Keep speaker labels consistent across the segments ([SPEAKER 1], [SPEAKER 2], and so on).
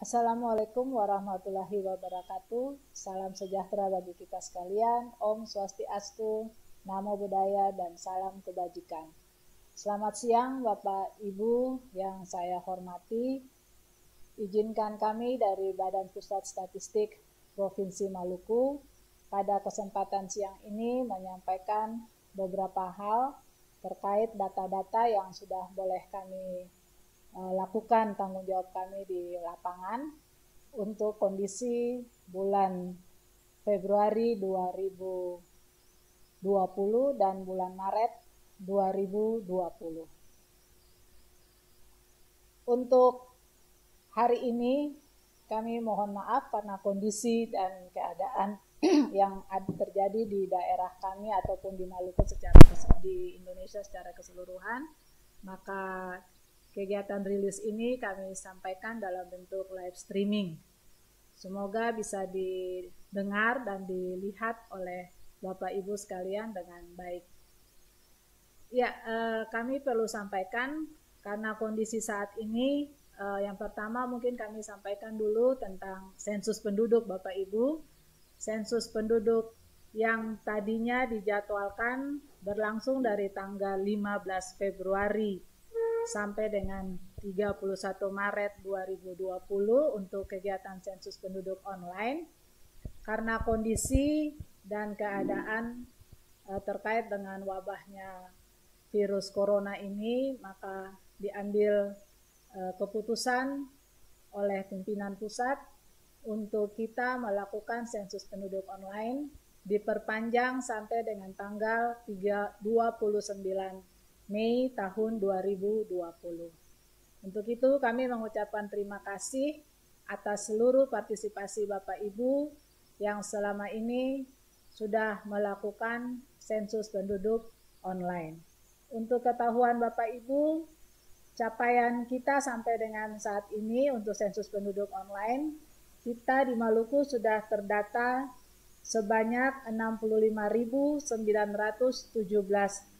[SPEAKER 1] Assalamualaikum warahmatullahi wabarakatuh. Salam sejahtera bagi kita sekalian. Om Swastiastu, Namo Buddhaya, dan salam kebajikan. Selamat siang Bapak Ibu yang saya hormati. Izinkan kami dari Badan Pusat Statistik Provinsi Maluku pada kesempatan siang ini menyampaikan beberapa hal terkait data-data yang sudah boleh kami lakukan tanggung jawab kami di lapangan untuk kondisi bulan Februari 2020 dan bulan Maret 2020. Untuk hari ini kami mohon maaf karena kondisi dan keadaan yang terjadi di daerah kami ataupun di Maluku di Indonesia secara keseluruhan, maka kegiatan rilis ini kami sampaikan dalam bentuk live streaming. Semoga bisa didengar dan dilihat oleh Bapak Ibu sekalian dengan baik. Ya, kami perlu sampaikan karena kondisi saat ini, yang pertama mungkin kami sampaikan dulu tentang sensus penduduk Bapak Ibu. Sensus penduduk yang tadinya dijadwalkan berlangsung dari tanggal 15 Februari sampai dengan 31 Maret 2020 untuk kegiatan sensus penduduk online. Karena kondisi dan keadaan terkait dengan wabahnya virus corona ini, maka diambil keputusan oleh pimpinan pusat untuk kita melakukan sensus penduduk online diperpanjang sampai dengan tanggal 29 Mei tahun 2020. Untuk itu kami mengucapkan terima kasih atas seluruh partisipasi Bapak Ibu yang selama ini sudah melakukan sensus penduduk online. Untuk ketahuan Bapak Ibu, capaian kita sampai dengan saat ini untuk sensus penduduk online, kita di Maluku sudah terdata sebanyak 65.917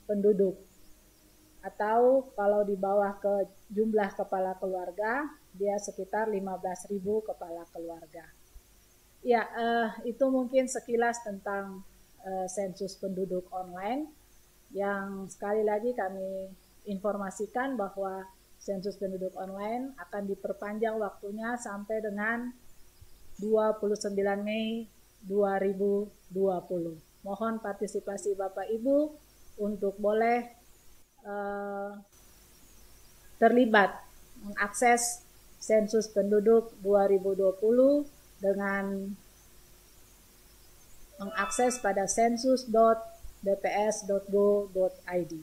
[SPEAKER 1] penduduk. Atau kalau di bawah ke jumlah kepala keluarga, dia sekitar 15.000 kepala keluarga. Ya, itu mungkin sekilas tentang sensus penduduk online, yang sekali lagi kami informasikan bahwa sensus penduduk online akan diperpanjang waktunya sampai dengan 29 Mei 2020. Mohon partisipasi Bapak Ibu untuk boleh terlibat mengakses sensus penduduk 2020 dengan mengakses pada sensus.bps.go.id.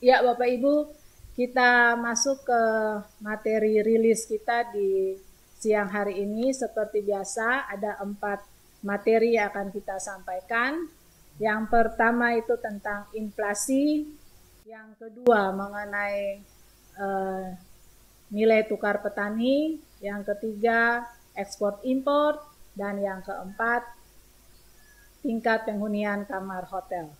[SPEAKER 1] Ya Bapak Ibu, kita masuk ke materi rilis kita di siang hari ini. Seperti biasa ada 4 materi yang akan kita sampaikan. Yang pertama itu tentang inflasi, yang kedua mengenai nilai tukar petani, yang ketiga ekspor impor, dan yang keempat tingkat penghunian kamar hotel.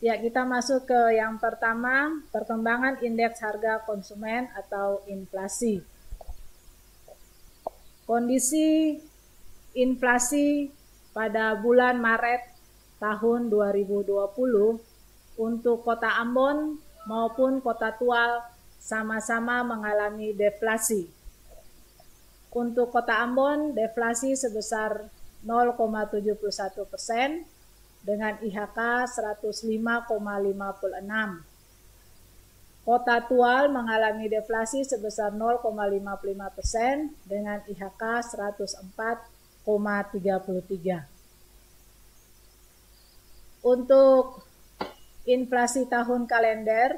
[SPEAKER 1] Ya, kita masuk ke yang pertama, perkembangan indeks harga konsumen atau inflasi. Kondisi inflasi pada bulan Maret tahun 2020 untuk Kota Ambon maupun Kota Tual sama-sama mengalami deflasi. Untuk Kota Ambon, deflasi sebesar 0,71% dengan IHK 105,56. Kota Tual mengalami deflasi sebesar 0,55% dengan IHK 104,33. Untuk inflasi tahun kalender,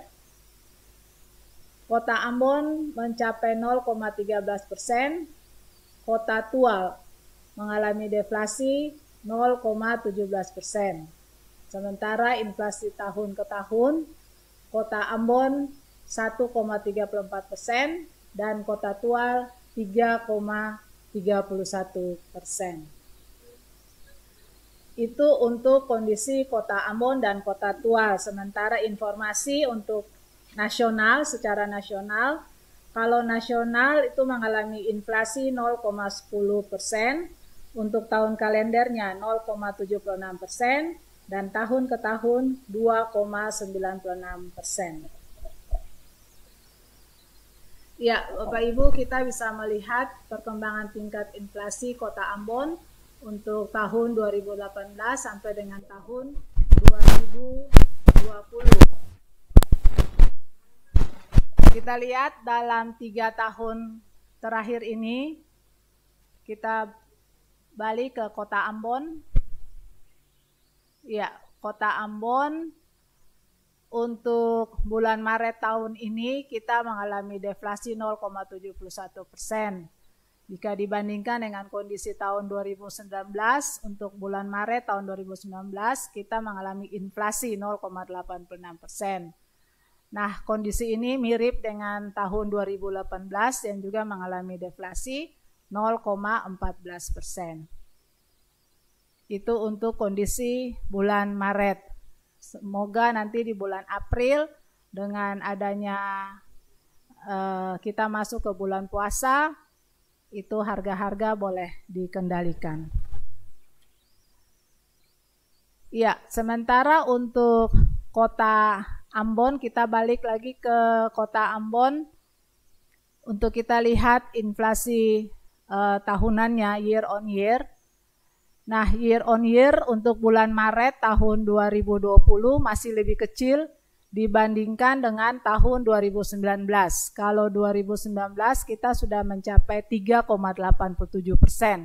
[SPEAKER 1] Kota Ambon mencapai 0,13%, Kota Tual mengalami deflasi 0,17%. Sementara inflasi tahun ke tahun, Kota Ambon 1,34% dan Kota Tual 3,31%. Itu untuk kondisi Kota Ambon dan Kota Tual. Sementara informasi untuk nasional, secara nasional, Kalau nasional itu mengalami inflasi 0,10%, untuk tahun kalendernya 0,76%, dan tahun ke tahun 2,96%. Ya, Bapak Ibu, kita bisa melihat perkembangan tingkat inflasi Kota Ambon untuk tahun 2018 sampai dengan tahun 2020. Kita lihat dalam 3 tahun terakhir ini, kita balik ke Kota Ambon. Ya, Kota Ambon untuk bulan Maret tahun ini kita mengalami deflasi 0,71%. Jika dibandingkan dengan kondisi tahun 2019, untuk bulan Maret tahun 2019 kita mengalami inflasi 0,86%. Nah, kondisi ini mirip dengan tahun 2018 yang juga mengalami deflasi 0,14%. Itu untuk kondisi bulan Maret. Semoga nanti di bulan April dengan adanya kita masuk ke bulan puasa, itu harga-harga boleh dikendalikan. Ya, sementara untuk Kota Ambon, kita balik lagi ke Kota Ambon untuk kita lihat inflasi tahunannya year on year. Nah, year on year untuk bulan Maret tahun 2020 masih lebih kecil dibandingkan dengan tahun 2019. Kalau 2019 kita sudah mencapai 3,87%.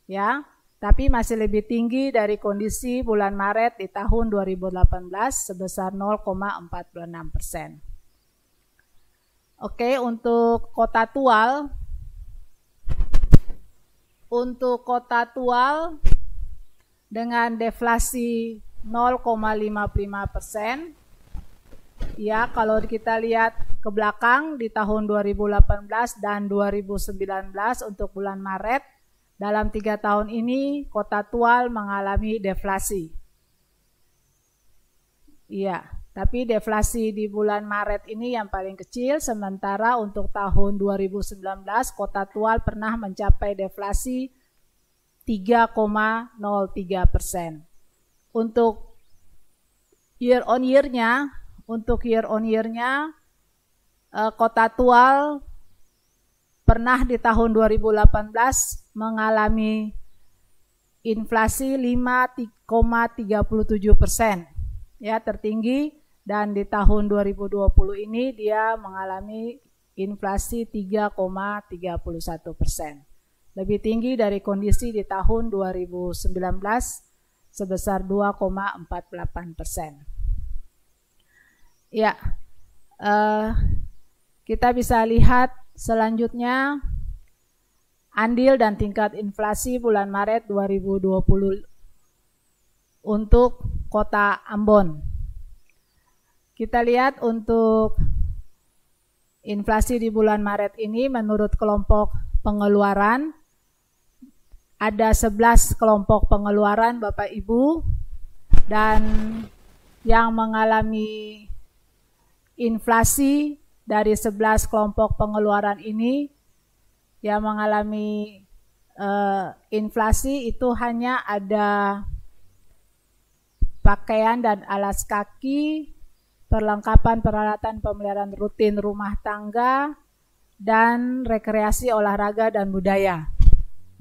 [SPEAKER 1] Ya. Tapi masih lebih tinggi dari kondisi bulan Maret di tahun 2018 sebesar 0,46%. Oke, untuk Kota Tual. Untuk Kota Tual dengan deflasi 0,55%. Ya, kalau kita lihat ke belakang di tahun 2018 dan 2019 untuk bulan Maret, dalam 3 tahun ini, Kota Tual mengalami deflasi. Iya, tapi deflasi di bulan Maret ini yang paling kecil, sementara untuk tahun 2019, Kota Tual pernah mencapai deflasi 3,03%. Untuk year on year-nya, Kota Tual pernah di tahun 2018 mengalami inflasi 5,37%, ya tertinggi, dan di tahun 2020 ini dia mengalami inflasi 3,31%, lebih tinggi dari kondisi di tahun 2019 sebesar 2,48%. Ya, kita bisa lihat selanjutnya andil dan tingkat inflasi bulan Maret 2020 untuk Kota Ambon. Kita lihat untuk inflasi di bulan Maret ini menurut kelompok pengeluaran, ada 11 kelompok pengeluaran Bapak Ibu, dan yang mengalami inflasi dari 11 kelompok pengeluaran ini yang mengalami inflasi itu hanya ada pakaian dan alas kaki, perlengkapan peralatan pemeliharaan rutin rumah tangga, dan rekreasi olahraga dan budaya.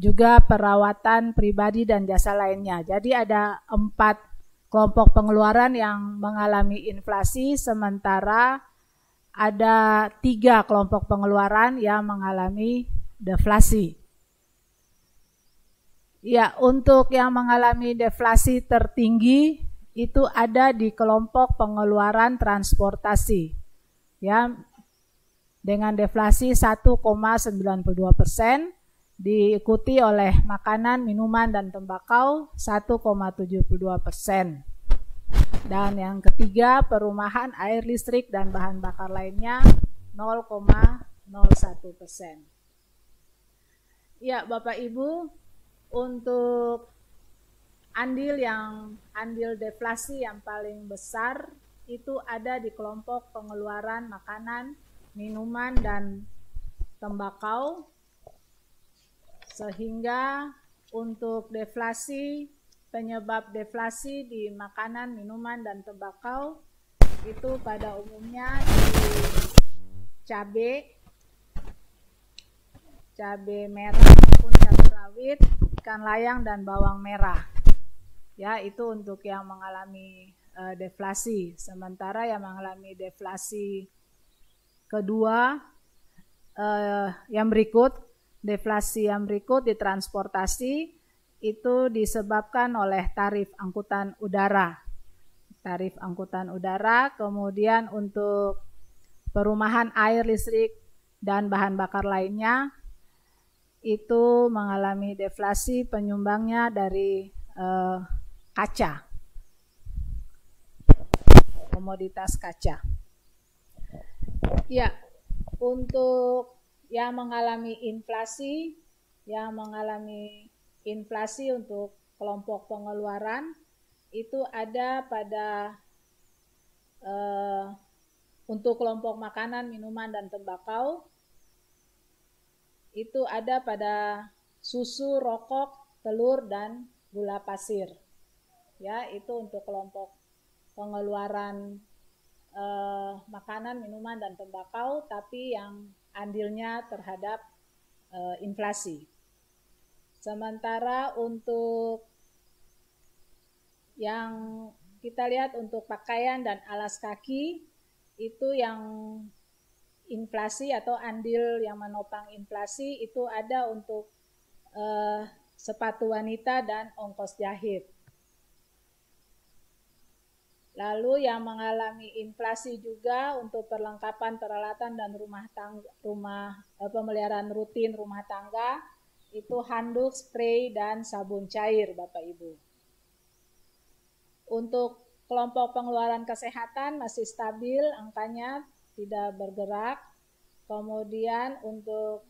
[SPEAKER 1] Juga perawatan pribadi dan jasa lainnya. Jadi ada 4 kelompok pengeluaran yang mengalami inflasi, sementara ada 3 kelompok pengeluaran yang mengalami deflasi. Ya, untuk yang mengalami deflasi tertinggi itu ada di kelompok pengeluaran transportasi. Ya, dengan deflasi 1,92%, diikuti oleh makanan, minuman, dan tembakau 1,72%. Dan yang ketiga, perumahan, air, listrik, dan bahan bakar lainnya 0,01%. Ya, Bapak Ibu, untuk andil deflasi yang paling besar itu ada di kelompok pengeluaran makanan, minuman dan tembakau, sehingga untuk deflasi, penyebab deflasi di makanan, minuman, dan tembakau itu pada umumnya di cabai merah maupun cabai rawit, ikan layang, dan bawang merah. Ya, itu untuk yang mengalami deflasi. Sementara yang mengalami deflasi kedua, deflasi yang berikut di transportasi itu disebabkan oleh tarif angkutan udara. Tarif angkutan udara, kemudian untuk perumahan, air, listrik, dan bahan bakar lainnya itu mengalami deflasi, penyumbangnya dari kaca, komoditas kaca. Ya, untuk yang mengalami inflasi untuk kelompok pengeluaran itu ada pada untuk kelompok makanan, minuman, dan tembakau itu ada pada susu, rokok, telur, dan gula pasir. Ya, itu untuk kelompok pengeluaran makanan, minuman, dan tembakau, tapi yang andilnya terhadap inflasi. Sementara untuk yang kita lihat untuk pakaian dan alas kaki, itu yang inflasi atau andil yang menopang inflasi itu ada untuk sepatu wanita dan ongkos jahit. Lalu yang mengalami inflasi juga untuk perlengkapan peralatan dan pemeliharaan rutin rumah tangga itu handuk, spray, dan sabun cair, Bapak Ibu. Untuk kelompok pengeluaran kesehatan masih stabil, angkanya tidak bergerak. Kemudian untuk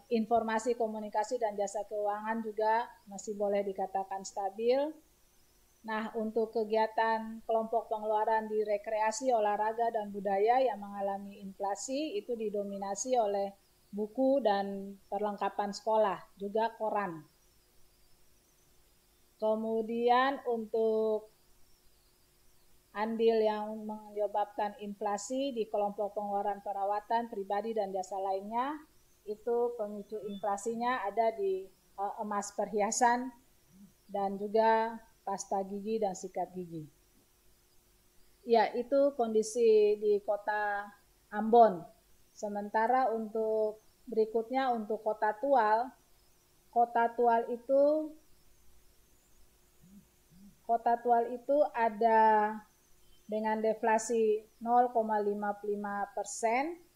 [SPEAKER 1] informasi, komunikasi, dan jasa keuangan juga masih boleh dikatakan stabil. Nah, untuk kegiatan kelompok pengeluaran di rekreasi, olahraga, dan budaya yang mengalami inflasi itu didominasi oleh buku dan perlengkapan sekolah, juga koran. Kemudian untuk andil yang menyebabkan inflasi di kelompok pengeluaran perawatan pribadi dan jasa lainnya, itu pemicu inflasinya ada di emas perhiasan dan juga pasta gigi dan sikat gigi. Ya, itu kondisi di Kota Ambon. Sementara untuk berikutnya untuk Kota Tual itu ada dengan deflasi 0,55%.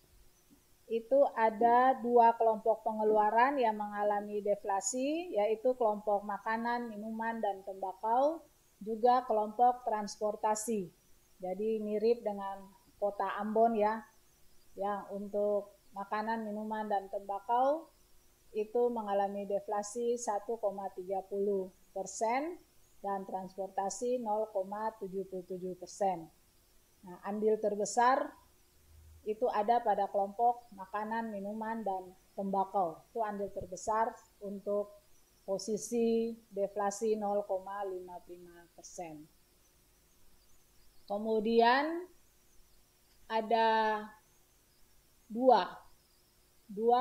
[SPEAKER 1] Itu ada dua kelompok pengeluaran yang mengalami deflasi, yaitu kelompok makanan, minuman, dan tembakau, juga kelompok transportasi. Jadi mirip dengan Kota Ambon ya, yang untuk makanan, minuman, dan tembakau itu mengalami deflasi 1,30% dan transportasi 0,77%. Nah, andil terbesar itu ada pada kelompok makanan, minuman, dan tembakau. Itu andil terbesar untuk posisi deflasi 0,55%. Kemudian ada dua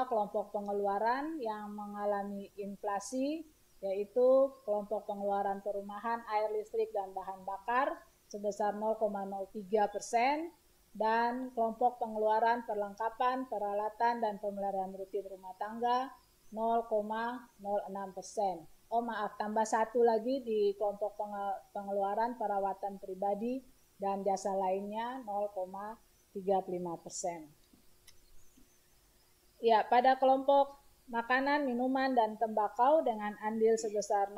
[SPEAKER 1] kelompok pengeluaran yang mengalami inflasi, yaitu kelompok pengeluaran perumahan, air, listrik, dan bahan bakar sebesar 0,03%, dan kelompok pengeluaran perlengkapan, peralatan, dan pemeliharaan rutin rumah tangga 0,06%. Oh maaf, tambah satu lagi di kelompok pengeluaran perawatan pribadi dan jasa lainnya 0,35%. Ya, pada kelompok makanan, minuman, dan tembakau dengan andil sebesar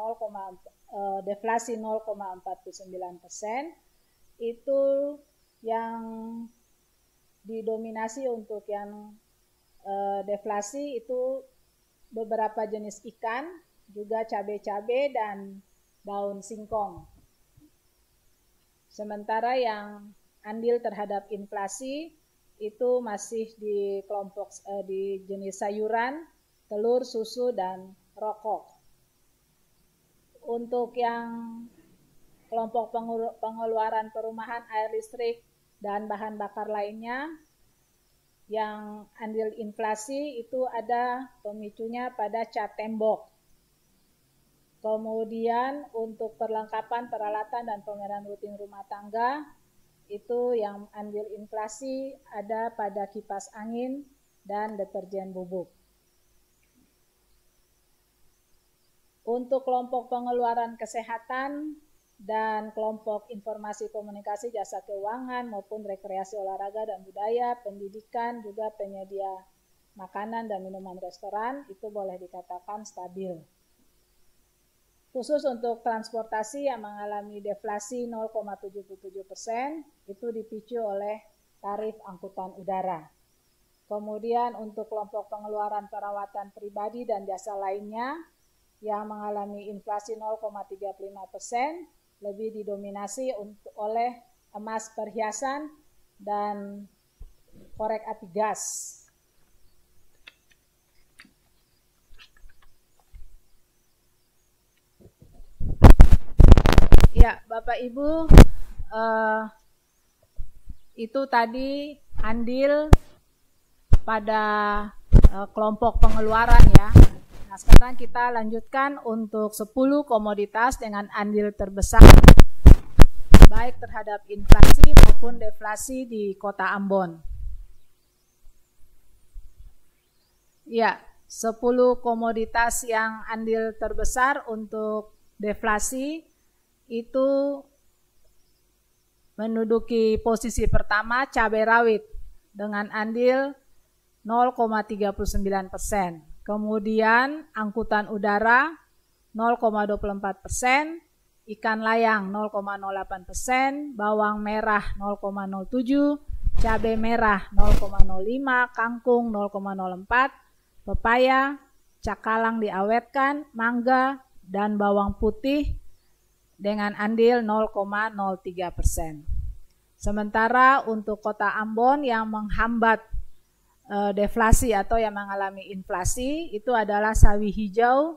[SPEAKER 1] deflasi 0,49%, itu yang didominasi untuk yang deflasi itu beberapa jenis ikan, juga cabai-cabai dan daun singkong. Sementara yang andil terhadap inflasi itu masih di kelompok di jenis sayuran, telur, susu, dan rokok. Untuk yang kelompok pengeluaran perumahan, air listrik, dan bahan bakar lainnya, yang andil inflasi itu ada pemicunya pada cat tembok. Kemudian untuk perlengkapan, peralatan, dan pemeliharaan rutin rumah tangga, itu yang andil inflasi ada pada kipas angin dan deterjen bubuk. Untuk kelompok pengeluaran kesehatan dan kelompok informasi komunikasi, jasa keuangan maupun rekreasi olahraga dan budaya, pendidikan, juga penyedia makanan dan minuman restoran, itu boleh dikatakan stabil. Khusus untuk transportasi yang mengalami deflasi 0,77%, itu dipicu oleh tarif angkutan udara. Kemudian untuk kelompok pengeluaran perawatan pribadi dan jasa lainnya yang mengalami inflasi 0,35%, lebih didominasi oleh emas perhiasan dan korek api gas. Ya, Bapak Ibu, itu tadi andil pada kelompok pengeluaran ya. Nah, sekarang kita lanjutkan untuk 10 komoditas dengan andil terbesar baik terhadap inflasi maupun deflasi di Kota Ambon. Ya, 10 komoditas yang andil terbesar untuk deflasi itu menduduki posisi pertama cabai rawit dengan andil 0,39%. Kemudian angkutan udara 0,24%, ikan layang 0,08%, bawang merah 0,07%, cabai merah 0,05%, kangkung 0,04%, pepaya, cakalang diawetkan, mangga, dan bawang putih dengan andil 0,03%. Sementara untuk Kota Ambon yang menghambat deflasi atau yang mengalami inflasi itu adalah sawi hijau,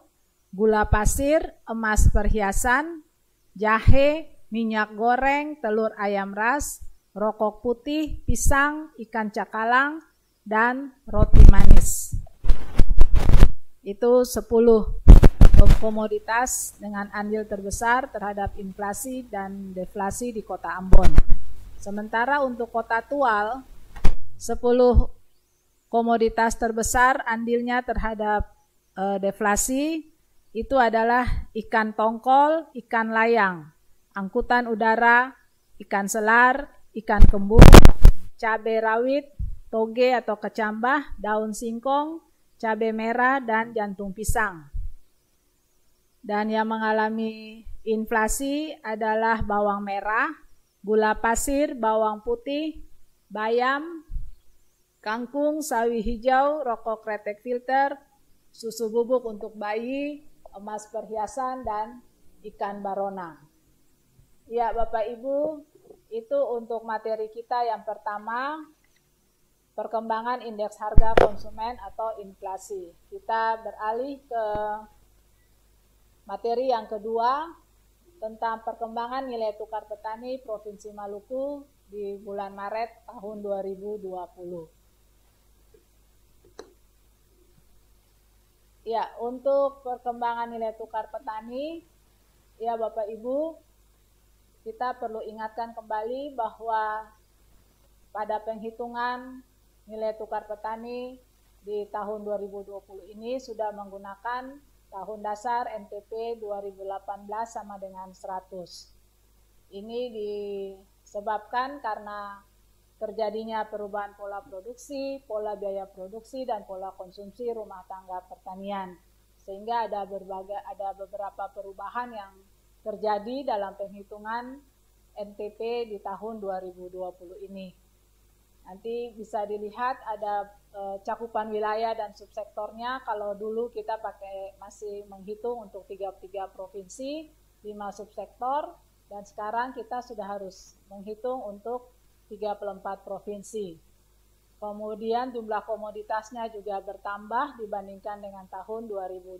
[SPEAKER 1] gula pasir, emas perhiasan, jahe, minyak goreng, telur ayam ras, rokok putih, pisang, ikan cakalang, dan roti manis. Itu 10 komoditas dengan andil terbesar terhadap inflasi dan deflasi di Kota Ambon. Sementara untuk Kota Tual, 10 komoditas terbesar andilnya terhadap deflasi itu adalah ikan tongkol, ikan layang, angkutan udara, ikan selar, ikan kembung, cabai rawit, toge atau kecambah, daun singkong, cabai merah, dan jantung pisang. Dan yang mengalami inflasi adalah bawang merah, gula pasir, bawang putih, bayam, kangkung, sawi hijau, rokok kretek filter, susu bubuk untuk bayi, emas perhiasan, dan ikan barona. Ya, Bapak Ibu, itu untuk materi kita yang pertama, perkembangan indeks harga konsumen atau inflasi. Kita beralih ke materi yang kedua, tentang perkembangan nilai tukar petani Provinsi Maluku di bulan Maret tahun 2020. Ya, untuk perkembangan nilai tukar petani, ya Bapak Ibu, kita perlu ingatkan kembali bahwa pada penghitungan nilai tukar petani di tahun 2020 ini sudah menggunakan tahun dasar NTP 2018 sama dengan 100. Ini disebabkan karena terjadinya perubahan pola produksi, pola biaya produksi, dan pola konsumsi rumah tangga pertanian. Sehingga ada beberapa perubahan yang terjadi dalam penghitungan NTP di tahun 2020 ini. Nanti bisa dilihat ada cakupan wilayah dan subsektornya. Kalau dulu kita masih menghitung untuk 33 provinsi, 5 subsektor, dan sekarang kita sudah harus menghitung untuk 34 provinsi. Kemudian jumlah komoditasnya juga bertambah dibandingkan dengan tahun 2012.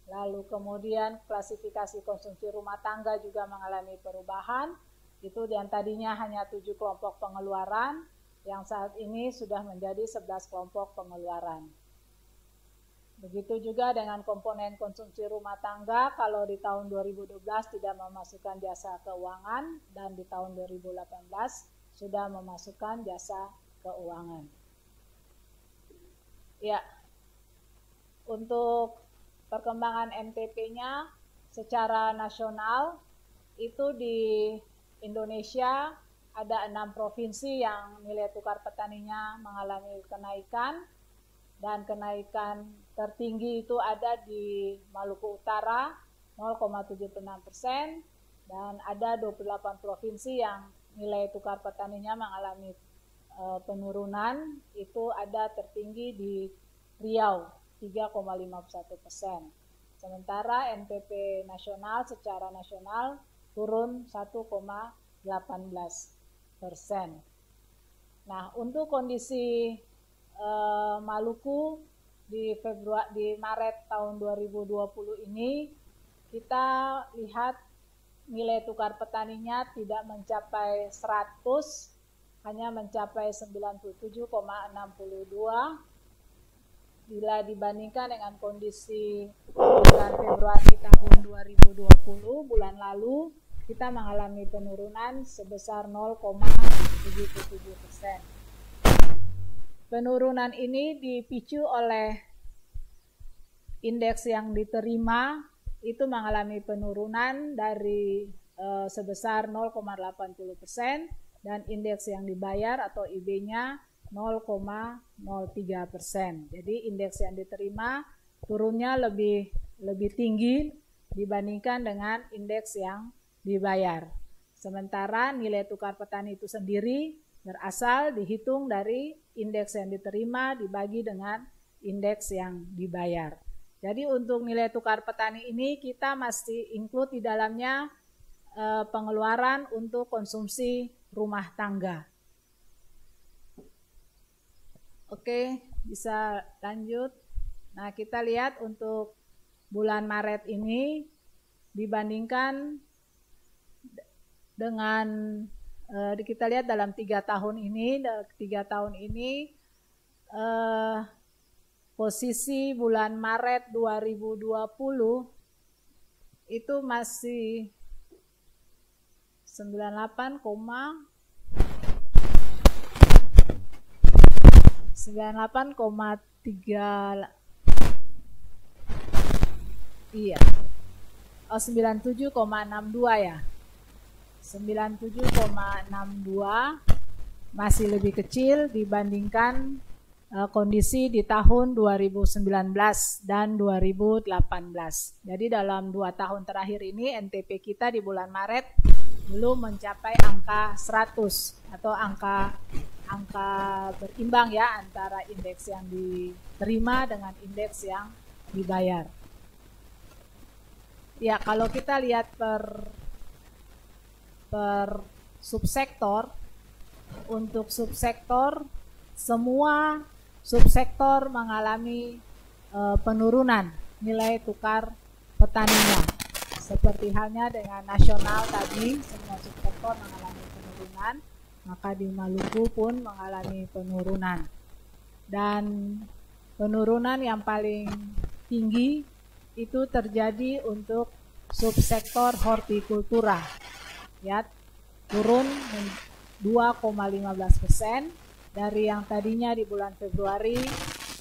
[SPEAKER 1] Lalu kemudian klasifikasi konsumsi rumah tangga juga mengalami perubahan. Itu yang tadinya hanya 7 kelompok pengeluaran, yang saat ini sudah menjadi 11 kelompok pengeluaran. Begitu juga dengan komponen konsumsi rumah tangga, kalau di tahun 2012 tidak memasukkan jasa keuangan, dan di tahun 2018 sudah memasukkan jasa keuangan. Ya, untuk perkembangan NTP-nya secara nasional, itu di Indonesia ada 6 provinsi yang nilai tukar petaninya mengalami kenaikan, dan kenaikan tertinggi itu ada di Maluku Utara 0,76%, dan ada 28 provinsi yang nilai tukar petaninya mengalami penurunan, itu ada tertinggi di Riau 3,51%. Sementara NTP nasional secara nasional turun 1,18%. Nah, untuk kondisi Maluku di Maret tahun 2020 ini, kita lihat nilai tukar petaninya tidak mencapai 100, hanya mencapai 97,62 bila dibandingkan dengan kondisi bulan Februari tahun 2020, bulan lalu kita mengalami penurunan sebesar 0,77%. Penurunan ini dipicu oleh indeks yang diterima itu mengalami penurunan dari sebesar 0,80%, dan indeks yang dibayar atau IB-nya 0,03%. Jadi indeks yang diterima turunnya lebih tinggi dibandingkan dengan indeks yang dibayar. Sementara nilai tukar petani itu sendiri berasal dihitung dari indeks yang diterima dibagi dengan indeks yang dibayar. Jadi untuk nilai tukar petani ini kita masih include di dalamnya pengeluaran untuk konsumsi rumah tangga. Oke, bisa lanjut. Nah, kita lihat untuk bulan Maret ini dibandingkan dengan kita lihat dalam 3 tahun ini, posisi bulan Maret 2020 itu masih 98,3 iya. 97,62 ya. 97,62 masih lebih kecil dibandingkan kondisi di tahun 2019 dan 2018. Jadi dalam 2 tahun terakhir ini NTP kita di bulan Maret belum mencapai angka 100 atau angka berimbang ya antara indeks yang diterima dengan indeks yang dibayar. Ya, kalau kita lihat per subsektor, untuk subsektor semua subsektor mengalami penurunan nilai tukar petaninya. Seperti halnya dengan nasional tadi, semua subsektor mengalami penurunan, maka di Maluku pun mengalami penurunan. Dan penurunan yang paling tinggi itu terjadi untuk subsektor hortikultura. Ya, turun 2,15% dari yang tadinya di bulan Februari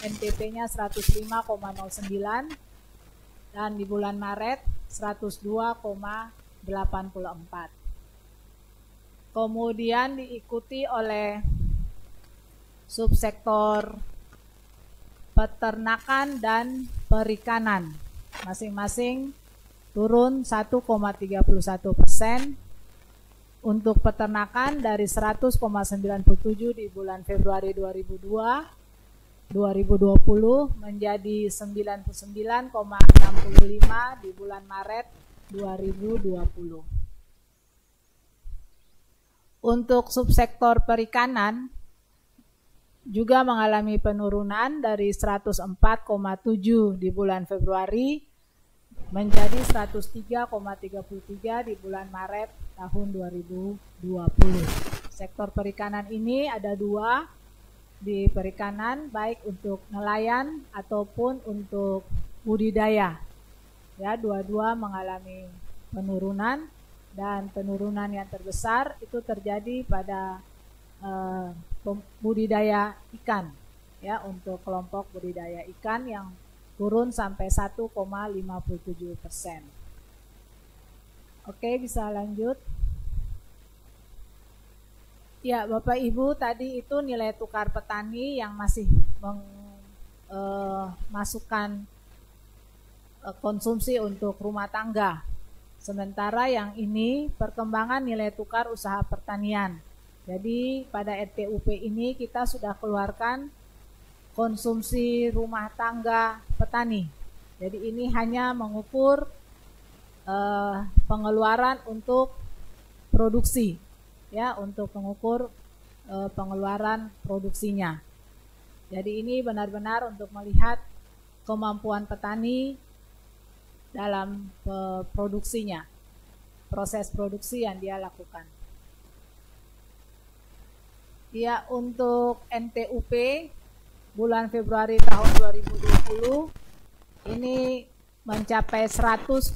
[SPEAKER 1] NTP-nya 105,09 dan di bulan Maret 102,84. Kemudian diikuti oleh subsektor peternakan dan perikanan, masing-masing turun 1,31%. Untuk peternakan dari 100,97 di bulan Februari 2020 menjadi 99,65 di bulan Maret 2020. Untuk subsektor perikanan juga mengalami penurunan dari 104,7 di bulan Februari menjadi 103,33 di bulan Maret tahun 2020. Sektor perikanan ini ada dua di perikanan, baik untuk nelayan ataupun untuk budidaya. Ya, dua-dua mengalami penurunan, dan penurunan yang terbesar itu terjadi pada budidaya ikan, ya, untuk kelompok budidaya ikan yang turun sampai 1,57%. Oke, bisa lanjut. Ya, Bapak Ibu, tadi itu nilai tukar petani yang masih masukkan konsumsi untuk rumah tangga. Sementara yang ini perkembangan nilai tukar usaha pertanian. Jadi pada NTUP ini kita sudah keluarkan konsumsi rumah tangga petani. Jadi ini hanya mengukur pengeluaran untuk produksi, ya, untuk mengukur pengeluaran produksinya. Jadi ini benar-benar untuk melihat kemampuan petani dalam produksinya, proses produksi yang dia lakukan. Ya, untuk NTUP bulan Februari tahun 2020 ini mencapai 100,68,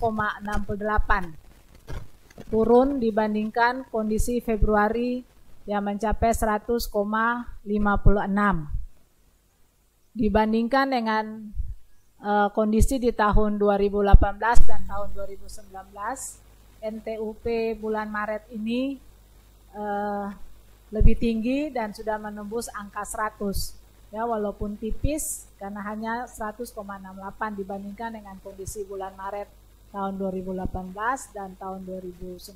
[SPEAKER 1] turun dibandingkan kondisi Februari yang mencapai 100,56. Dibandingkan dengan kondisi di tahun 2018 dan tahun 2019, NTUP bulan Maret ini lebih tinggi dan sudah menembus angka 100. Ya, walaupun tipis karena hanya 100,68 dibandingkan dengan kondisi bulan Maret tahun 2018 dan tahun 2019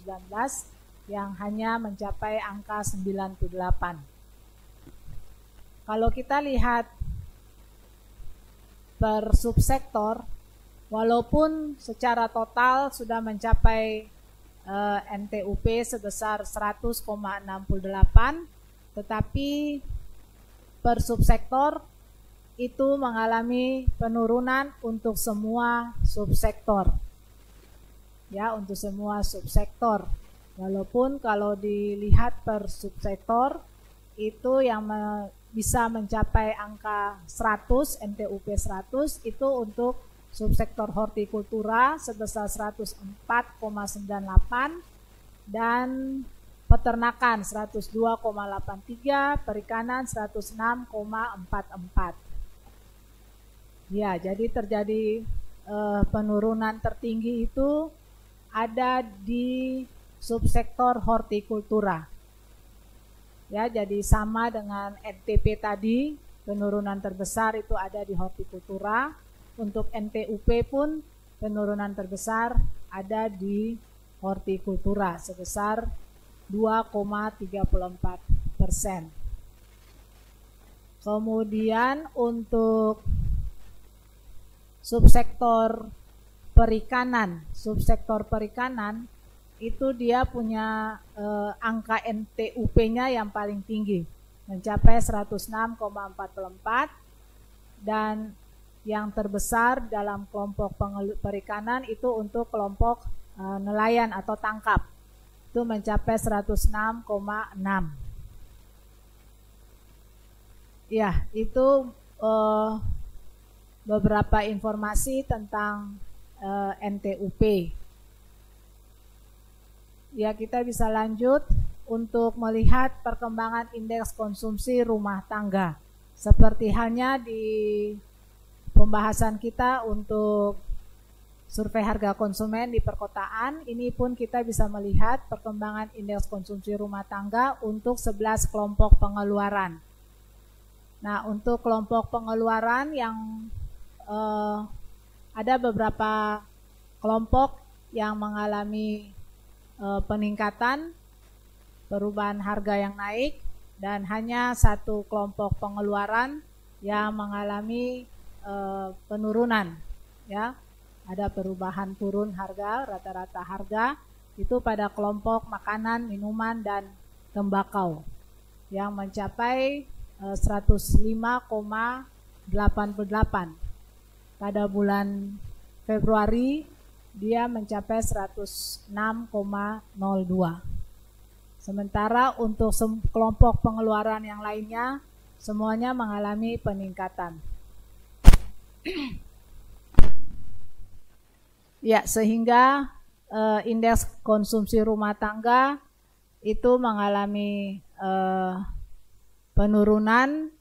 [SPEAKER 1] yang hanya mencapai angka 98. Kalau kita lihat per subsektor, walaupun secara total sudah mencapai NTUP sebesar 100,68, tetapi per subsektor itu mengalami penurunan untuk semua subsektor. Ya, untuk semua subsektor. Walaupun kalau dilihat per subsektor itu yang bisa mencapai angka 100, NTUP 100 itu untuk subsektor hortikultura sebesar 104,98 dan peternakan 102,83, perikanan 106,44. Ya, jadi terjadi penurunan tertinggi itu ada di subsektor hortikultura. Ya, jadi sama dengan NTP tadi, penurunan terbesar itu ada di hortikultura. Untuk NTUP pun penurunan terbesar ada di hortikultura sebesar 2,34%. Kemudian untuk subsektor perikanan itu dia punya angka NTUP-nya yang paling tinggi, mencapai 106,44, dan yang terbesar dalam kelompok perikanan itu untuk kelompok nelayan atau tangkap, itu mencapai 106,6. Ya, itu beberapa informasi tentang NTUP. Ya, kita bisa lanjut untuk melihat perkembangan indeks konsumsi rumah tangga. Seperti halnya di pembahasan kita untuk survei harga konsumen di perkotaan, ini pun kita bisa melihat perkembangan indeks konsumsi rumah tangga untuk 11 kelompok pengeluaran. Nah, untuk kelompok pengeluaran yang ada beberapa kelompok yang mengalami peningkatan, perubahan harga yang naik, dan hanya satu kelompok pengeluaran yang mengalami penurunan. Ya, ada perubahan turun harga, rata-rata harga itu pada kelompok makanan, minuman, dan tembakau yang mencapai 105,88. Pada bulan Februari dia mencapai 106,02. Sementara untuk kelompok pengeluaran yang lainnya semuanya mengalami peningkatan. Ya, sehingga indeks konsumsi rumah tangga itu mengalami penurunan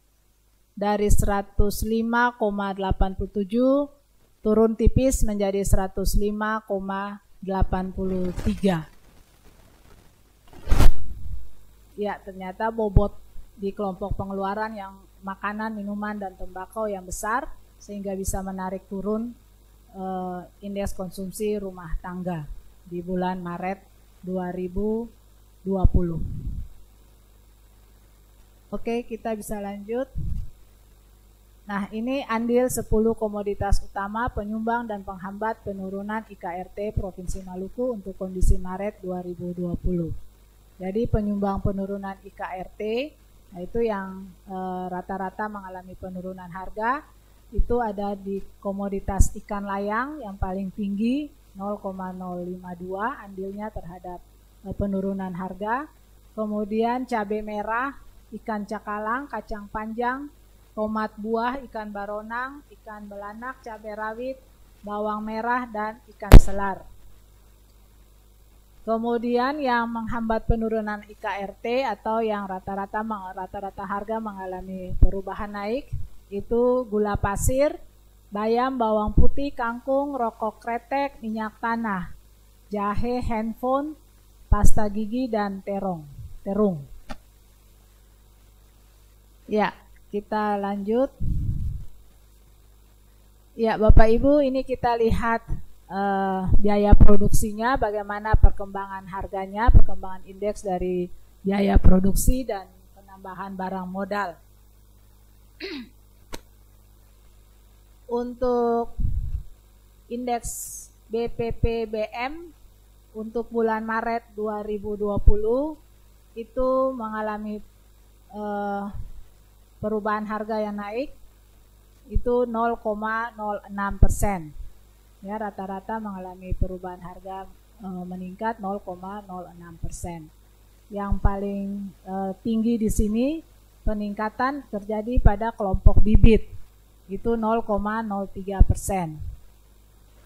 [SPEAKER 1] dari 105,87 turun tipis menjadi 105,83. Ya, ternyata bobot di kelompok pengeluaran yang makanan, minuman, dan tembakau yang besar sehingga bisa menarik turun indeks konsumsi rumah tangga di bulan Maret 2020. Oke, kita bisa lanjut. Nah, ini andil 10 komoditas utama penyumbang dan penghambat penurunan IKRT Provinsi Maluku untuk kondisi Maret 2020. Jadi penyumbang penurunan IKRT, itu yang rata-rata mengalami penurunan harga, itu ada di komoditas ikan layang yang paling tinggi 0,052 andilnya terhadap penurunan harga. Kemudian cabai merah, ikan cakalang, kacang panjang, tomat buah, ikan baronang, ikan belanak, cabai rawit, bawang merah, dan ikan selar. Kemudian yang menghambat penurunan IKRT atau yang rata-rata harga mengalami perubahan naik itu gula pasir, bayam, bawang putih, kangkung, rokok kretek, minyak tanah, jahe, handphone, pasta gigi, dan terung. Ya, kita lanjut. Ya, Bapak Ibu, ini kita lihat biaya produksinya, bagaimana perkembangan harganya, perkembangan indeks dari biaya produksi dan penambahan barang modal. Untuk indeks BPPBM untuk bulan Maret 2020 itu mengalami perubahan harga yang naik itu 0,06%. Ya, rata-rata mengalami perubahan harga meningkat 0,06%. Yang paling tinggi di sini peningkatan terjadi pada kelompok bibit, itu 0,03%.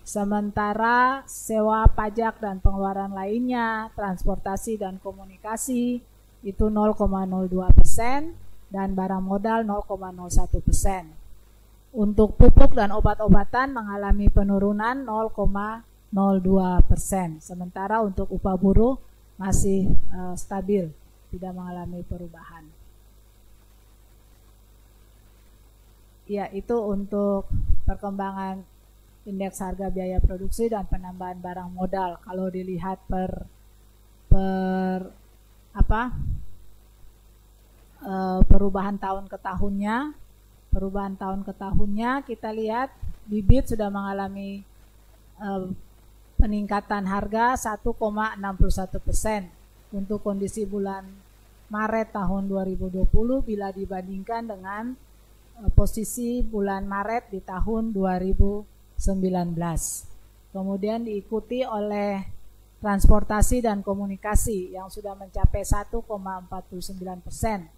[SPEAKER 1] Sementara sewa, pajak, dan pengeluaran lainnya, transportasi dan komunikasi itu 0,02% dan barang modal 0,01%. Untuk pupuk dan obat-obatan mengalami penurunan 0,02%. Sementara untuk upah buruh masih stabil, tidak mengalami perubahan. Ya, itu untuk perkembangan indeks harga biaya produksi dan penambahan barang modal. Kalau dilihat perubahan tahun ke tahunnya, kita lihat bibit sudah mengalami peningkatan harga 1,61% untuk kondisi bulan Maret tahun 2020 bila dibandingkan dengan posisi bulan Maret di tahun 2019. Kemudian diikuti oleh transportasi dan komunikasi yang sudah mencapai 1,49%.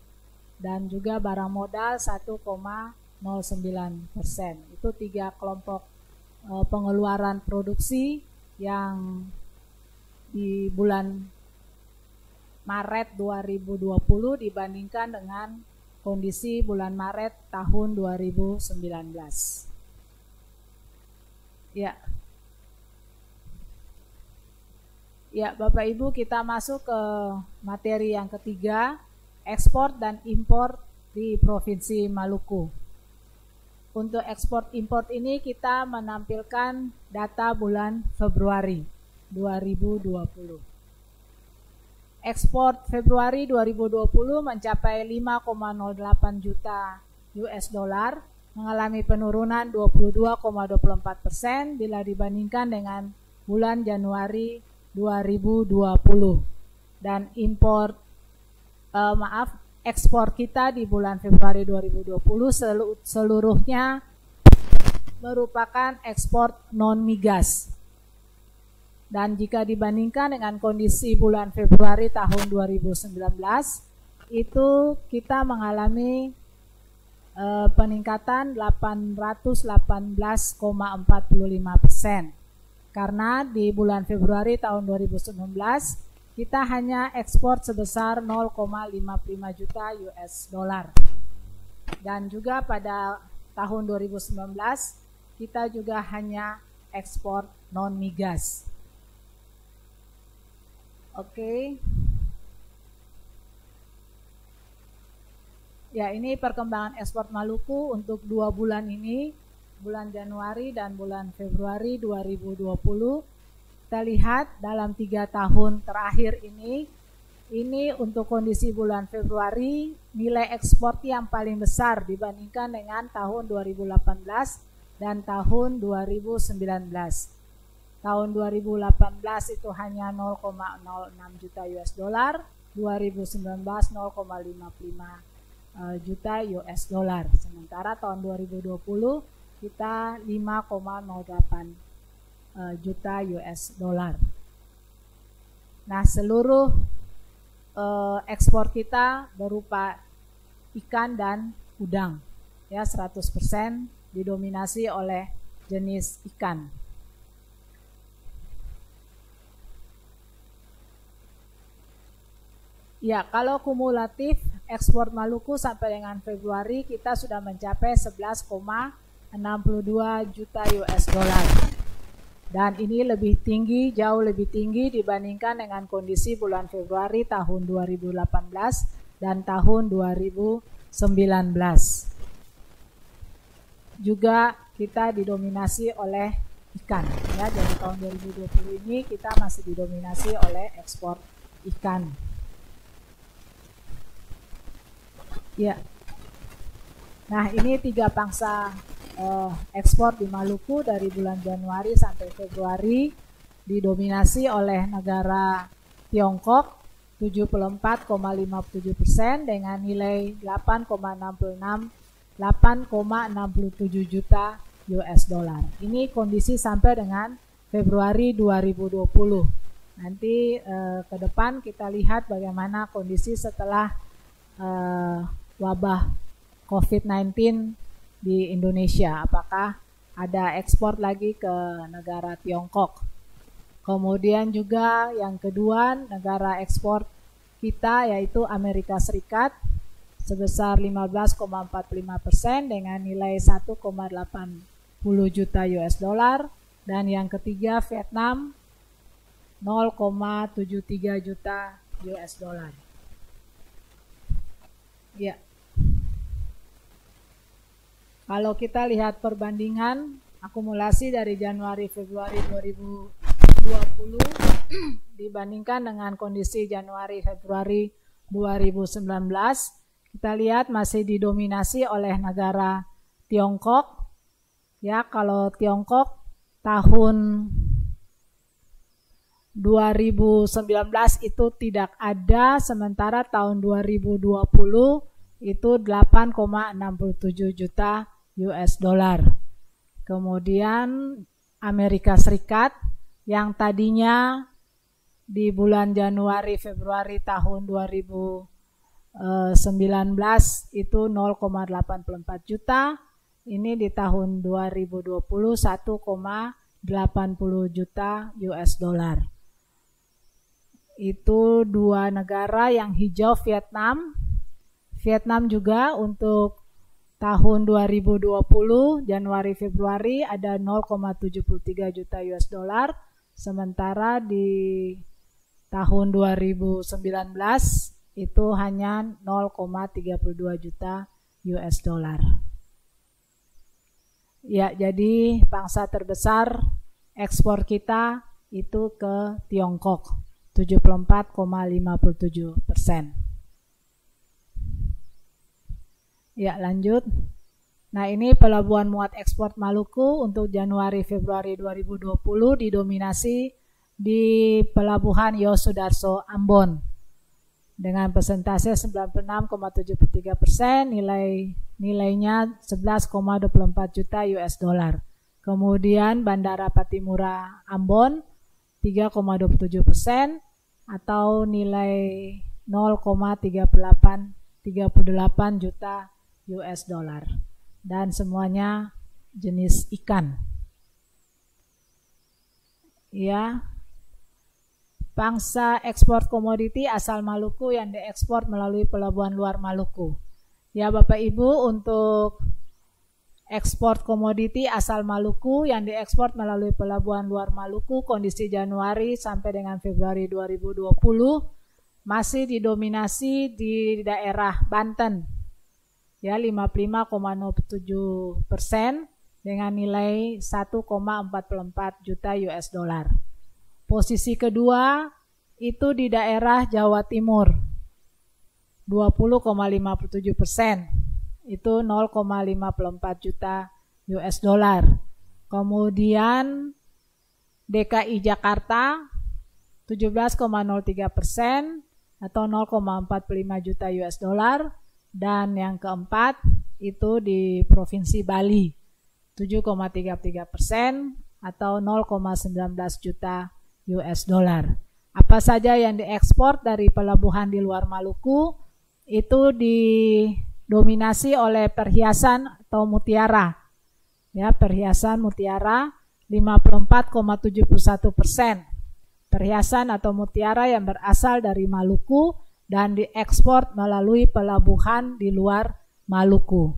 [SPEAKER 1] Dan juga barang modal 1,09%. Itu 3 kelompok pengeluaran produksi yang di bulan Maret 2020 dibandingkan dengan kondisi bulan Maret tahun 2019. Ya. Ya, Bapak Ibu, kita masuk ke materi yang ketiga, ekspor dan impor di Provinsi Maluku. Untuk ekspor impor ini kita menampilkan data bulan Februari 2020. Ekspor Februari 2020 mencapai 5,08 juta US dollar, mengalami penurunan 22,24% bila dibandingkan dengan bulan Januari 2020. Dan impor ekspor kita di bulan Februari 2020 seluruhnya merupakan ekspor non-migas. Dan jika dibandingkan dengan kondisi bulan Februari tahun 2019, itu kita mengalami peningkatan 818,45%. Karena di bulan Februari tahun 2019 kita hanya ekspor sebesar 0,55 juta US dollar. Dan juga pada tahun 2019 kita juga hanya ekspor non-migas. Oke. Ya, ini perkembangan ekspor Maluku untuk 2 bulan ini, bulan Januari dan bulan Februari 2020. Kita lihat dalam 3 tahun terakhir ini untuk kondisi bulan Februari, nilai ekspor yang paling besar dibandingkan dengan tahun 2018 dan tahun 2019. Tahun 2018 itu hanya 0,06 juta US dollar, 2019 0,55 juta US dollar. Sementara tahun 2020 kita 5,08 juta US dollar. Nah, seluruh ekspor kita berupa ikan dan udang. Ya, 100% didominasi oleh jenis ikan. Ya, kalau kumulatif ekspor Maluku sampai dengan Februari kita sudah mencapai 11,62 juta US dollar. Dan ini lebih tinggi, jauh lebih tinggi dibandingkan dengan kondisi bulan Februari tahun 2018 dan tahun 2019. Juga kita didominasi oleh ikan. Ya, jadi tahun 2020 ini kita masih didominasi oleh ekspor ikan. Ya, nah ini 3 pangsa ekspor di Maluku dari bulan Januari sampai Februari didominasi oleh negara Tiongkok 74,57% dengan nilai 8,67 juta US dollar. Ini kondisi sampai dengan Februari 2020. Nanti ke depan kita lihat bagaimana kondisi setelah wabah COVID-19 di Indonesia, apakah ada ekspor lagi ke negara Tiongkok. Kemudian juga yang kedua, negara ekspor kita yaitu Amerika Serikat sebesar 15,45% dengan nilai 1,80 juta US dollar, dan yang ketiga Vietnam 0,73 juta US dollar. Ya. Kalau kita lihat perbandingan akumulasi dari Januari Februari 2020 dibandingkan dengan kondisi Januari Februari 2019, kita lihat masih didominasi oleh negara Tiongkok. Ya, kalau Tiongkok tahun 2019 itu tidak ada, sementara tahun 2020 itu 8,67 juta US dollar. Kemudian Amerika Serikat yang tadinya di bulan Januari Februari tahun 2019 itu 0,84 juta, ini di tahun 2020 1,80 juta US dollar. Itu 2 negara yang hijau. Vietnam juga untuk tahun 2020 Januari Februari ada 0,73 juta US dollar, sementara di tahun 2019 itu hanya 0,32 juta US dollar. Ya, jadi pangsa terbesar ekspor kita itu ke Tiongkok 74,57%. Ya, lanjut. Nah, ini pelabuhan muat ekspor Maluku untuk Januari Februari 2020 didominasi di pelabuhan Yosudarso Ambon dengan persentase 96,73%, nilainya 11,24 juta US dollar. Kemudian Bandara Patimura Ambon 3,27% atau nilai 0,38 juta US dollar. Dan semuanya jenis ikan. Ya. Pangsa ekspor komoditi asal Maluku yang diekspor melalui pelabuhan luar Maluku. Ya Bapak Ibu, untuk ekspor komoditi asal Maluku yang diekspor melalui pelabuhan luar Maluku kondisi Januari sampai dengan Februari 2020 masih didominasi di daerah Banten. Ya 55,07% dengan nilai 1,44 juta US dollar. Posisi kedua itu di daerah Jawa Timur, 20,57%, itu 0,54 juta US dollar. Kemudian DKI Jakarta 17,03% atau 0,45 juta US dollar. Dan yang keempat itu di Provinsi Bali, 7,33% atau 0,19 juta US dollar. Apa saja yang diekspor dari pelabuhan di luar Maluku itu didominasi oleh perhiasan atau mutiara. Ya, perhiasan mutiara 54,71%. Perhiasan atau mutiara yang berasal dari Maluku dan diekspor melalui pelabuhan di luar Maluku.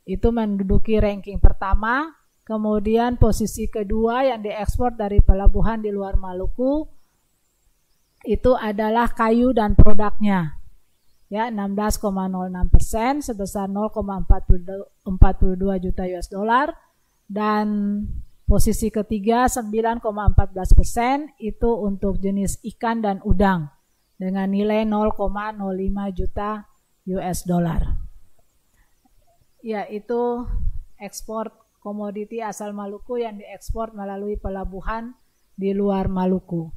[SPEAKER 1] Itu menduduki ranking pertama. Kemudian posisi kedua yang diekspor dari pelabuhan di luar Maluku itu adalah kayu dan produknya. Ya, 16,06% sebesar 0,42 juta US dollar, dan posisi ketiga 9,14% itu untuk jenis ikan dan udang dengan nilai 0,05 juta US dollar. Ya, itu ekspor komoditi asal Maluku yang diekspor melalui pelabuhan di luar Maluku.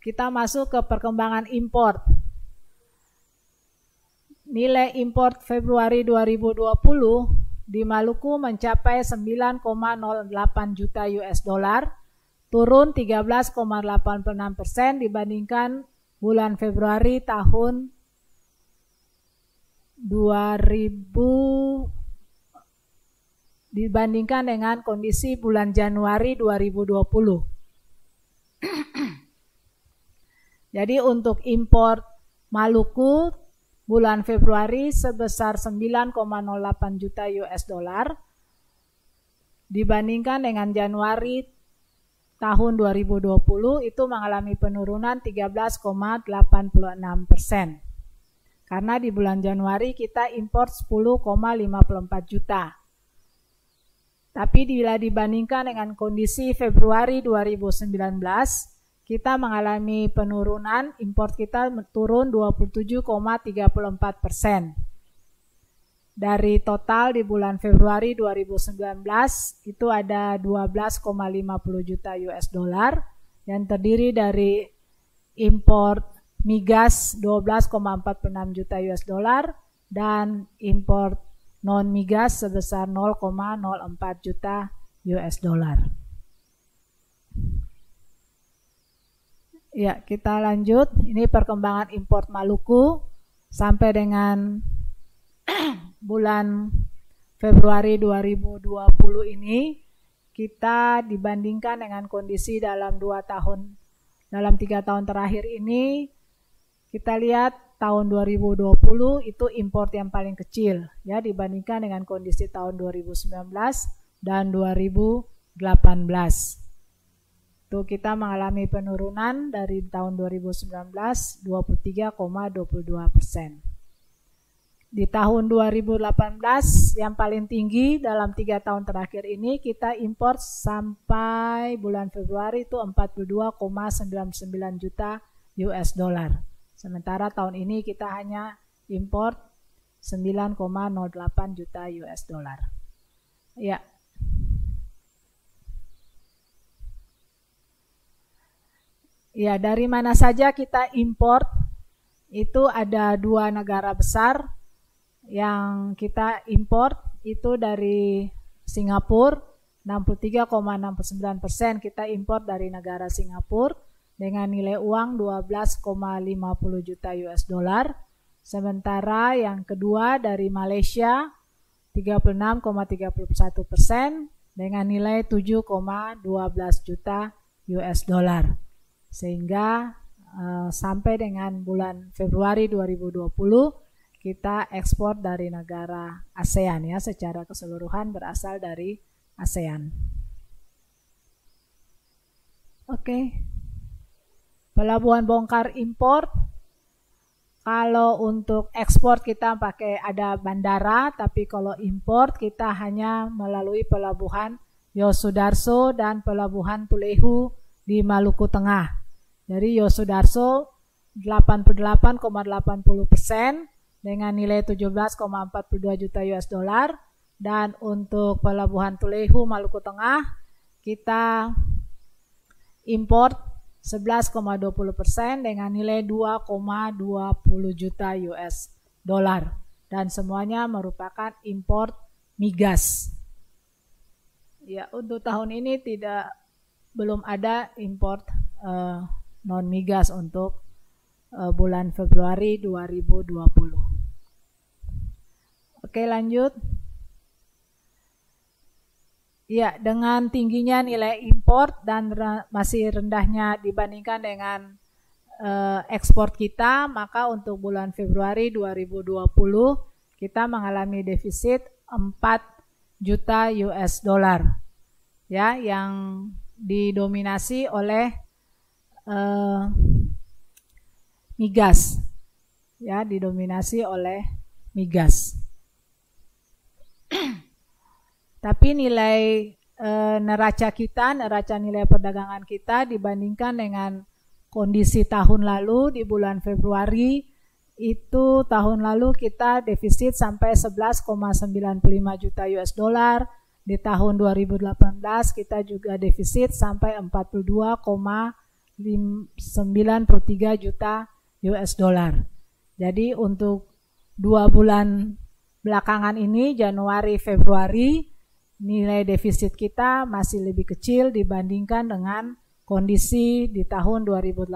[SPEAKER 1] Kita masuk ke perkembangan impor. Nilai impor Februari 2020 di Maluku mencapai 9,08 juta US dollar, turun 13,86% dibandingkan bulan Februari tahun 2000 dibandingkan dengan kondisi bulan Januari 2020. Jadi untuk impor Maluku bulan Februari sebesar 9,08 juta US dollar dibandingkan dengan Januari tahun 2020 itu mengalami penurunan 13,86%. Karena di bulan Januari kita impor 10,54 juta. Tapi bila dibandingkan dengan kondisi Februari 2019, kita mengalami penurunan, impor kita turun 27,34%. Dari total di bulan Februari 2019 itu ada 12,50 juta US dollar yang terdiri dari impor migas 12,46 juta US dollar dan impor non migas sebesar 0,04 juta US dollar. Ya, kita lanjut. Ini perkembangan impor Maluku sampai dengan bulan Februari 2020 ini. Kita dibandingkan dengan kondisi dalam 3 tahun terakhir ini, kita lihat tahun 2020 itu impor yang paling kecil ya dibandingkan dengan kondisi tahun 2019 dan 2018. Itu kita mengalami penurunan dari tahun 2019 23,22%. Di tahun 2018 yang paling tinggi dalam 3 tahun terakhir ini kita impor sampai bulan Februari itu 42,99 juta US dollar. Sementara tahun ini kita hanya impor 9,08 juta US dollar. Ya. Ya, dari mana saja kita import? Itu ada 2 negara besar yang kita import, itu dari Singapura, 63,69% kita import dari negara Singapura dengan nilai uang 12,50 juta US dollar. Sementara yang kedua dari Malaysia, 36,31% dengan nilai 7,12 juta US dollar. Sehingga sampai dengan bulan Februari 2020 kita ekspor dari negara ASEAN ya, secara keseluruhan berasal dari ASEAN. Oke. Pelabuhan bongkar impor, kalau untuk ekspor kita pakai ada bandara, tapi kalau impor kita hanya melalui pelabuhan Yosudarso dan pelabuhan Tulehu di Maluku Tengah. Dari Yosudarso 88,80% dengan nilai 17,42 juta US dollar, dan untuk pelabuhan Tulehu Maluku Tengah kita import 11,20% dengan nilai 2,20 juta US dollar, dan semuanya merupakan import migas. Ya, untuk tahun ini belum ada import non migas untuk bulan Februari 2020. Oke, lanjut. Ya, dengan tingginya nilai import dan masih rendahnya dibandingkan dengan ekspor kita, maka untuk bulan Februari 2020 kita mengalami defisit 4 juta US dollar. Ya, yang didominasi oleh migas. Ya, didominasi oleh migas. Tapi nilai neraca nilai perdagangan kita dibandingkan dengan kondisi tahun lalu di bulan Februari, itu tahun lalu kita defisit sampai 11,95 juta US dollar. Di tahun 2018 kita juga defisit sampai 42,93 juta US dollar. Jadi untuk 2 bulan belakangan ini, Januari Februari, nilai defisit kita masih lebih kecil dibandingkan dengan kondisi di tahun 2018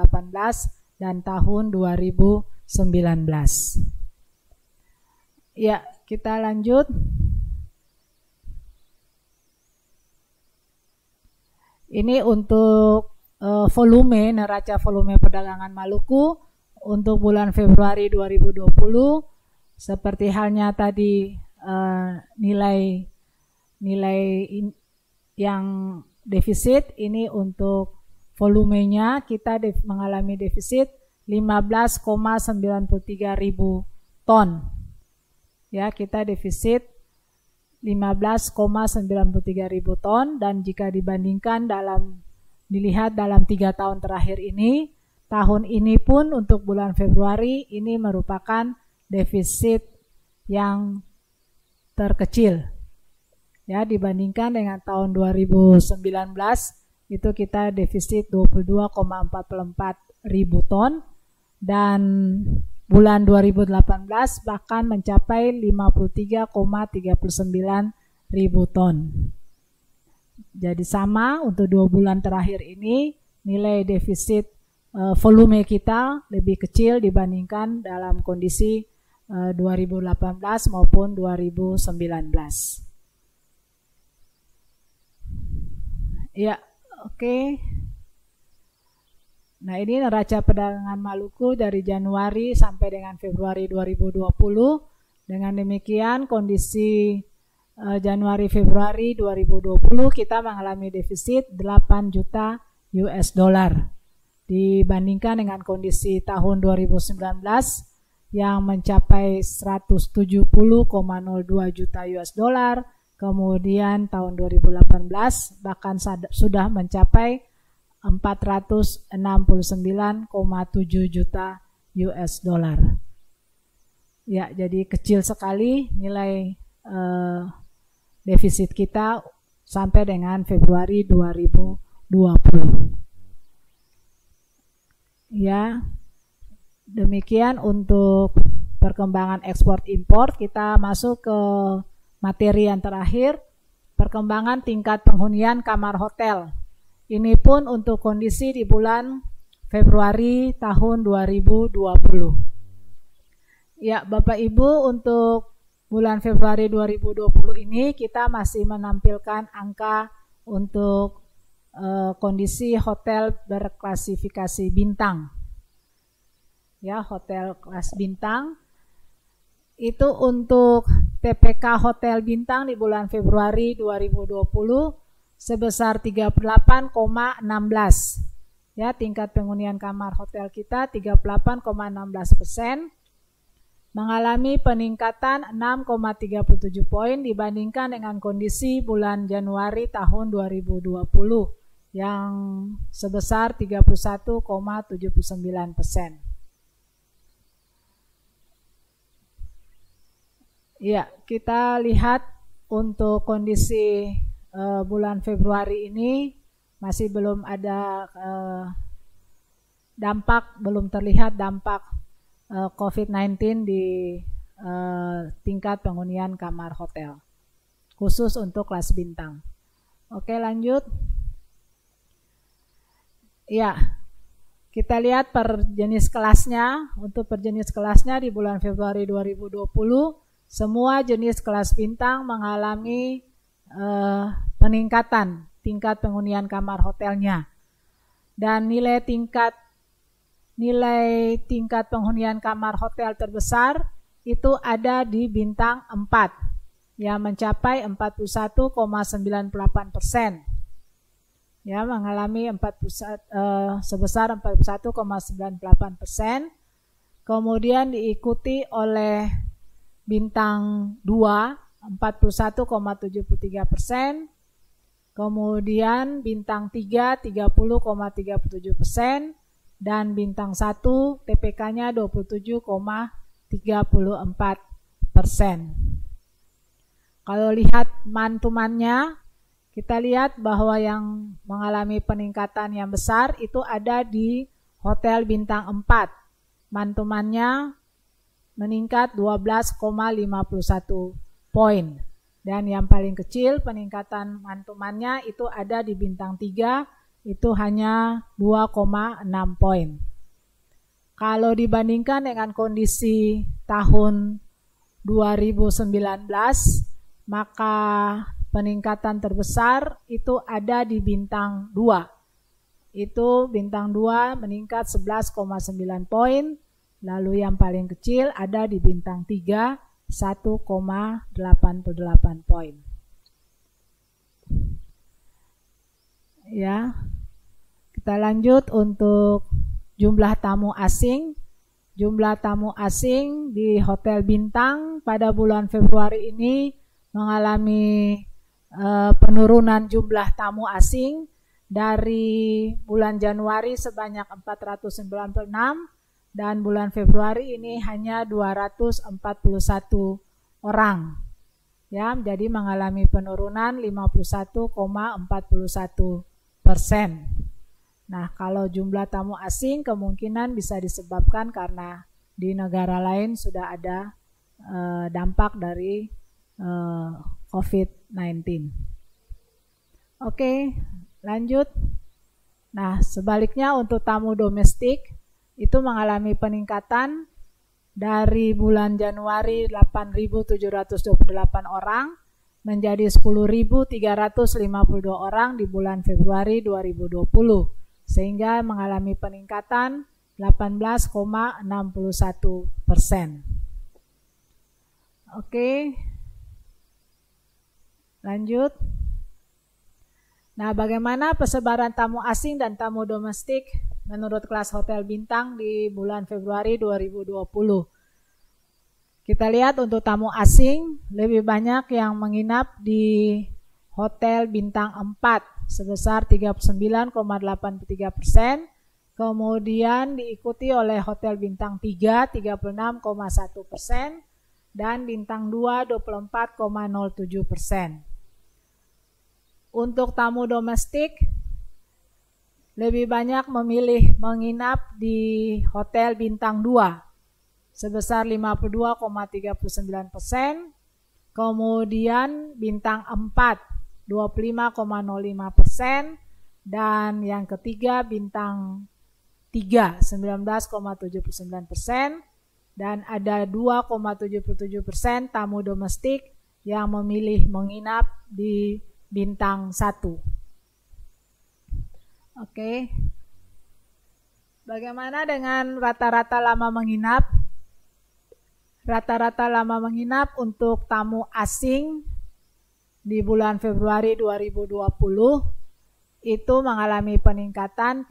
[SPEAKER 1] dan tahun 2019. Ya, kita lanjut. Ini untuk neraca volume perdagangan Maluku untuk bulan Februari 2020. Seperti halnya tadi nilai yang defisit, ini untuk volumenya kita mengalami defisit 15,93 ribu ton. Ya, kita defisit 15,93 ribu ton, dan jika dibandingkan dilihat dalam 3 tahun terakhir ini, tahun ini pun untuk bulan Februari ini merupakan defisit yang terkecil. Ya, dibandingkan dengan tahun 2019 itu kita defisit 22,44 ribu ton, dan bulan 2018 bahkan mencapai 53,39 ribu ton. Jadi sama untuk 2 bulan terakhir ini nilai defisit volume kita lebih kecil dibandingkan dalam kondisi 2018 maupun 2019. Ya, oke. Nah, ini neraca perdagangan Maluku dari Januari sampai dengan Februari 2020. Dengan demikian kondisi Januari Februari 2020 kita mengalami defisit 8 juta US dollar dibandingkan dengan kondisi tahun 2019 yang mencapai 170,02 juta US dollar. Kemudian tahun 2018 bahkan sudah mencapai 469,7 juta US dollar. Ya, jadi kecil sekali nilai defisit kita sampai dengan Februari 2020. Ya, demikian untuk perkembangan ekspor impor. Kita masuk ke materi yang terakhir, perkembangan tingkat penghunian kamar hotel. Ini pun untuk kondisi di bulan Februari tahun 2020. Ya, Bapak Ibu, untuk bulan Februari 2020 ini kita masih menampilkan angka untuk kondisi hotel berklasifikasi bintang. Ya, hotel kelas bintang. Itu untuk TPK hotel bintang di bulan Februari 2020 sebesar 38,16. Ya, tingkat penghunian kamar hotel kita 38,16%. Mengalami peningkatan 6,37 poin dibandingkan dengan kondisi bulan Januari tahun 2020 yang sebesar 31,79%. Ya, kita lihat untuk kondisi bulan Februari ini masih belum ada belum terlihat dampak COVID-19 di tingkat penghunian kamar hotel, khusus untuk kelas bintang. Oke, lanjut. Ya, kita lihat per jenis kelasnya. Untuk per jenis kelasnya di bulan Februari 2020, semua jenis kelas bintang mengalami peningkatan tingkat penghunian kamar hotelnya. Dan nilai tingkat penghunian kamar hotel terbesar itu ada di bintang 4 yang mencapai 41,98%. Ya, mengalami sebesar 41,98%. Kemudian diikuti oleh bintang 2 41,73%. Kemudian bintang 3 30,37%. Dan bintang 1 TPK-nya 27,34%. Kalau lihat mantumannya, kita lihat bahwa yang mengalami peningkatan yang besar itu ada di hotel bintang 4. Mantumannya meningkat 12,51 poin. Dan yang paling kecil peningkatan mantumannya itu ada di bintang 3, itu hanya 2,6 poin. Kalau dibandingkan dengan kondisi tahun 2019, maka peningkatan terbesar itu ada di bintang 2. Itu bintang 2 meningkat 11,9 poin, lalu yang paling kecil ada di bintang 3, 1,88 poin. Ya, kita lanjut untuk jumlah tamu asing. Jumlah tamu asing di hotel bintang pada bulan Februari ini mengalami penurunan jumlah tamu asing dari bulan Januari sebanyak 496 dan bulan Februari ini hanya 241 orang. Ya, jadi mengalami penurunan 51,41%. Nah, kalau jumlah tamu asing kemungkinan bisa disebabkan karena di negara lain sudah ada dampak dari COVID-19. Oke, lanjut. Nah, sebaliknya untuk tamu domestik itu mengalami peningkatan dari bulan Januari 8.728 orang menjadi 10.352 orang di bulan Februari 2020, sehingga mengalami peningkatan 18,61%. Oke, lanjut. Nah, bagaimana persebaran tamu asing dan tamu domestik menurut kelas hotel bintang di bulan Februari 2020? Kita lihat untuk tamu asing lebih banyak yang menginap di hotel bintang 4 sebesar 39,83%, kemudian diikuti oleh hotel bintang 3 36,1% dan bintang 2 24,07%. Untuk tamu domestik lebih banyak memilih menginap di hotel bintang 2 sebesar 52,39%, kemudian bintang 4 25,05%, dan yang ketiga bintang 3 19,79%, dan ada 2,77% tamu domestik yang memilih menginap di bintang 1. Oke. Bagaimana dengan rata-rata lama menginap? Rata-rata lama menginap untuk tamu asing di bulan Februari 2020 itu mengalami peningkatan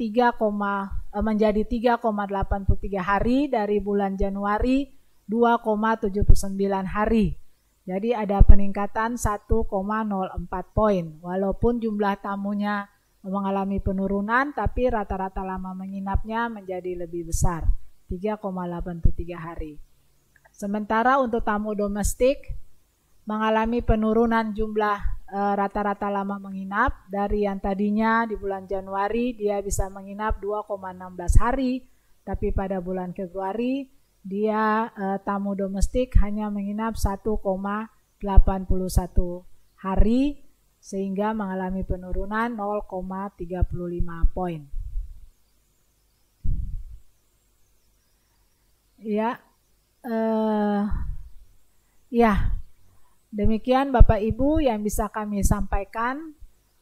[SPEAKER 1] menjadi 3,83 hari dari bulan Januari 2,79 hari. Jadi ada peningkatan 1,04 poin. Walaupun jumlah tamunya mengalami penurunan, tapi rata-rata lama menginapnya menjadi lebih besar, 3,83 hari. Sementara untuk tamu domestik mengalami penurunan jumlah rata-rata lama menginap dari yang tadinya di bulan Januari dia bisa menginap 2,16 hari, tapi pada bulan Februari dia tamu domestik hanya menginap 1,81 hari, sehingga mengalami penurunan 0,35 poin. Demikian Bapak Ibu yang bisa kami sampaikan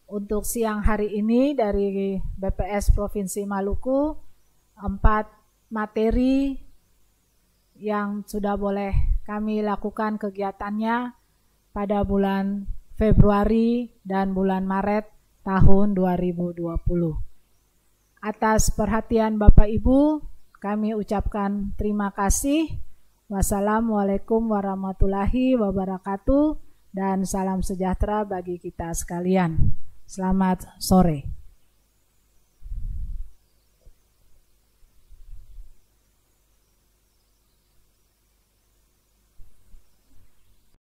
[SPEAKER 1] untuk siang hari ini dari BPS Provinsi Maluku. 4 materi yang sudah boleh kami lakukan kegiatannya pada bulan Februari dan bulan Maret tahun 2020. Atas perhatian Bapak Ibu, kami ucapkan terima kasih. Wassalamualaikum warahmatullahi wabarakatuh dan salam sejahtera bagi kita sekalian. Selamat sore.